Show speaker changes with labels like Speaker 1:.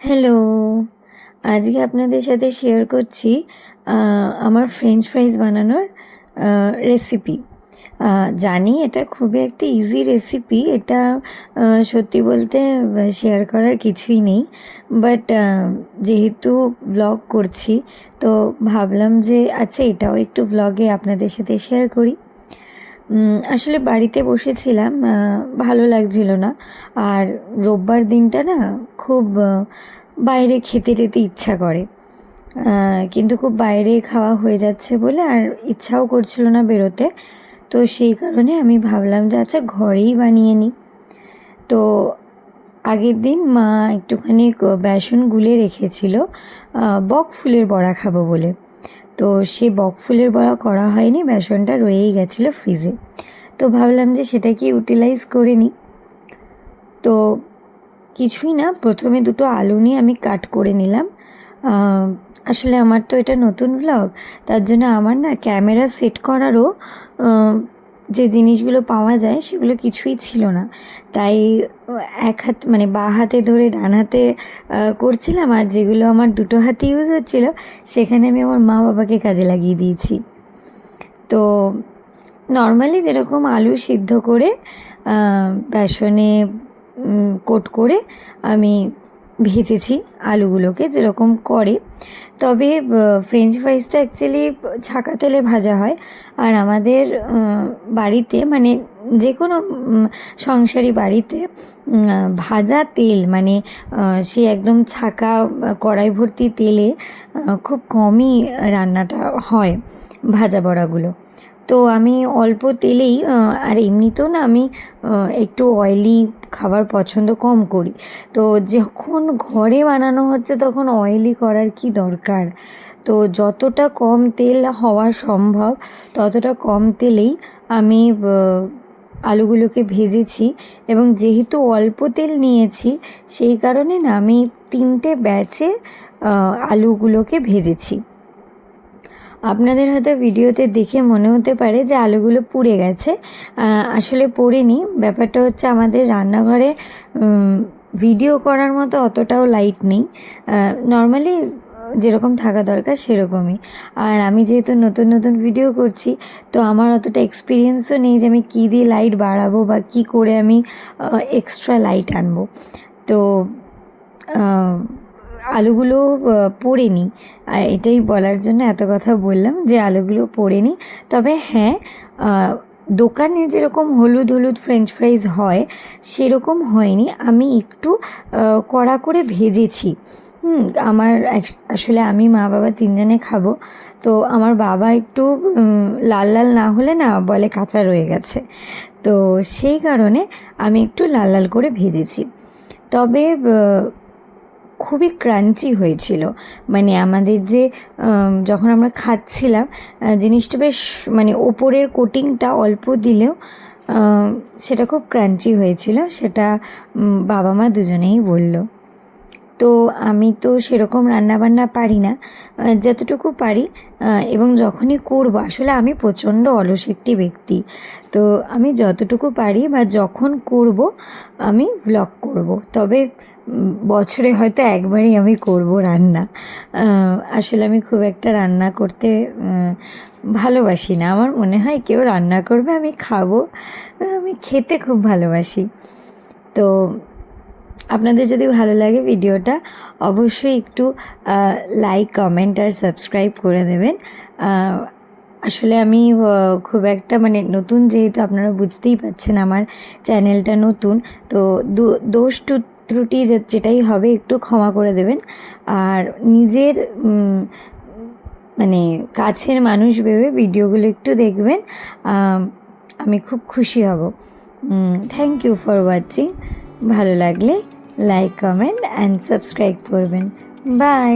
Speaker 1: Hello, আজকে আপনাদের সাথে শেয়ার করছি আমার ফ্রেঞ্চ ফ্রাইজ বানানোর রেসিপি। জানি এটা খুবই একটা ইজি রেসিপি, এটা সত্যি বলতে শেয়ার করার কিছুই নেই। বাট যেহেতু ব্লগ করছি তো ভাবলাম যে আচ্ছা এটাও একটু ব্লগে আপনাদের সাথে শেয়ার করি। আসলে বাড়িতে বসেছিলাম, ভালো লাগছিল না। আর রোববার দিনটা না খুব বাইরে খেতে টেতে ইচ্ছা করে, কিন্তু খুব বাইরে খাওয়া হয়ে যাচ্ছে বলে আর ইচ্ছাও করছিল না বেরোতে। তো সেই কারণে আমি ভাবলাম যে আচ্ছা ঘরেই বানিয়ে নিই। তো আগের দিন মা একটুখানি বেসন গুলে রেখেছিল বক ফুলের বড়া খাবো বলে। তো সে বক ফুলের বড়া করা হয়নি, বেসনটা রয়েই গেছিলো ফ্রিজে। তো ভাবলাম যে সেটাকে ইউটিলাইজ করে নিই। তো কিছুই না, প্রথমে দুটো আলু নিয়ে আমি কাট করে নিলাম। আসলে আমার তো এটা নতুন ব্লগ, তার জন্য আমার না ক্যামেরা সেট করারও যে জিনিসগুলো পাওয়া যায় সেগুলো কিছুই ছিল না। তাই এক হাত মানে বাঁ হাতে ধরে ডান হাতে করছিলাম, আর যেগুলো আমার দুটো হাতে ইউজ হচ্ছিলো সেখানে আমি আমার মা বাবাকে কাজে লাগিয়ে দিয়েছি। তো নর্মালি যেরকম আলু সিদ্ধ করে বেসনে কোট করে আমি ভেজেছি আলুগুলোকে যেরকম করে। তবে ফ্রেঞ্চ ফ্রাইসটা অ্যাকচুয়ালি ছাঁকা তেলে ভাজা হয়। আর আমাদের বাড়িতে মানে যে কোনো সংসারী বাড়িতে ভাজা তেল মানে সে একদম ছাঁকা কড়াই ভর্তি তেলে খুব কমই রান্নাটা হয় ভাজা বড়াগুলো। তো আমি অল্প তেলেই, আর এমনিতেও না আমি একটু অয়েলি খাবার পছন্দ কম করি। তো যখন ঘরে বানানো হচ্ছে তখন অয়েলি করার কি দরকার। তো যতটা কম তেল হওয়া সম্ভব ততটা কম তেলেই আমি আলুগুলোকে ভেজেছি। এবং যেহেতু অল্প তেল নিয়েছি সেই কারণে না আমি 3টে ব্যাচে আলুগুলোকে ভেজেছি। আপনাদের হয়তো ভিডিওতে দেখে মনে হতে পারে যে আলুগুলো পুড়ে গেছে, আসলে পোড়েনি। ব্যাপারটা হচ্ছে আমাদের রান্নাঘরে ভিডিও করার মতো অতটাও লাইট নেই, নর্মালি যেরকম থাকা দরকার সেরকমই। আর আমি যেহেতু নতুন নতুন ভিডিও করছি তো আমার অতটা এক্সপিরিয়েন্সও নেই যে আমি কী দিয়ে লাইট বাড়াবো বা কী করে আমি এক্সট্রা লাইট আনবো। তো আলুগুলো পোড়েনি, এটাই বলার জন্য এত কথা বললাম যে আলুগুলো পোড়েনি। তবে হ্যাঁ, দোকানে যেরকম হলুদ হলুদ ফ্রেঞ্চ ফ্রাইজ হয় সেরকম হয়নি, আমি একটু কড়া করে ভেজেছি। আমার আসলে আমি মা বাবা 3জনে খাবো, তো আমার বাবা একটু লাল লাল না হলে না বলে কাঁচা রয়ে গেছে। তো সেই কারণে আমি একটু লাল লাল করে ভেজেছি। তবে খুবই ক্রাঞ্চি হয়েছিল, মানে আমাদের যে যখন আমরা খাচ্ছিলাম জিনিসটা বেশ মানে ওপরের কোটিংটা অল্প দিলেও সেটা খুব ক্রাঞ্চি হয়েছিল, সেটা বাবা মা দুজনেই বলল। তো আমি তো সেরকম রান্নাবান্না পারি না, যতটুকু পারি এবং যখনই করবো, আসলে আমি প্রচণ্ড অলস একটি ব্যক্তি। তো আমি যতটুকু পারি বা যখন করব আমি ভ্লগ করব। তবে বছরে হয়তো একবারই আমি করব রান্না। আসলে আমি খুব একটা রান্না করতে ভালোবাসি না। আমার মনে হয় কেউ রান্না করবে আমি খাবো, আমি খেতে খুব ভালোবাসি। তো আপনাদের যদি ভালো লাগে ভিডিওটা অবশ্যই একটু লাইক কমেন্ট আর সাবস্ক্রাইব করে দেবেন। আসলে আমি খুব একটা মানে নতুন, যেহেতু আপনারা বুঝতেই পারছেন আমার চ্যানেলটা নতুন, তো দোষ ত্রুটি যেটাই হবে একটু ক্ষমা করে দেবেন। আর নিজের মানে কাছের মানুষ ভেবে ভিডিওগুলো একটু দেখবেন, আমি খুব খুশি হব। Thank you for watching. ভালো লাগলে লাইক কমেন্ট অ্যান্ড সাবস্ক্রাইব করবেন। বাই।